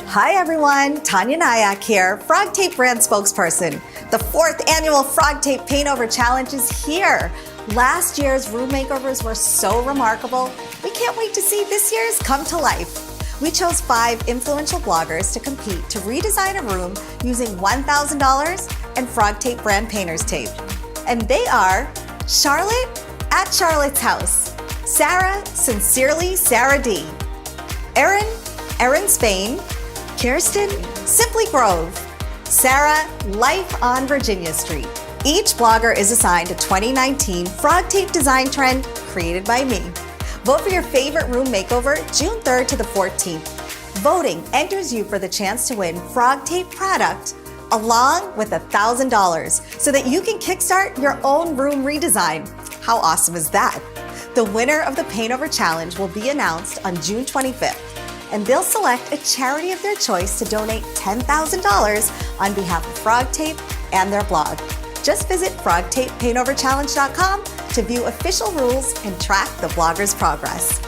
Hi everyone, Tanya Nyack here, FrogTape brand spokesperson. The 4th annual FrogTape Paintover Challenge is here. Last year's room makeovers were so remarkable. We can't wait to see this year's come to life. We chose 5 influential bloggers to compete to redesign a room using $1,000 and FrogTape brand painter's tape. And they are Charlotte at Charlotte's House, Sarah, Sincerely Sarah D, Erin Spain, Kirsten, Simply Grove, Sarah, Life on Virginia Street. Each blogger is assigned a 2019 FrogTape design trend created by me. Vote for your favorite room makeover June 3rd to the 14th. Voting enters you for the chance to win FrogTape product along with $1,000 so that you can kickstart your own room redesign. How awesome is that? The winner of the Paintover Challenge will be announced on June 25th. And they'll select a charity of their choice to donate $10,000 on behalf of FrogTape and their blog. Just visit frogtapepaintoverchallenge.com to view official rules and track the blogger's progress.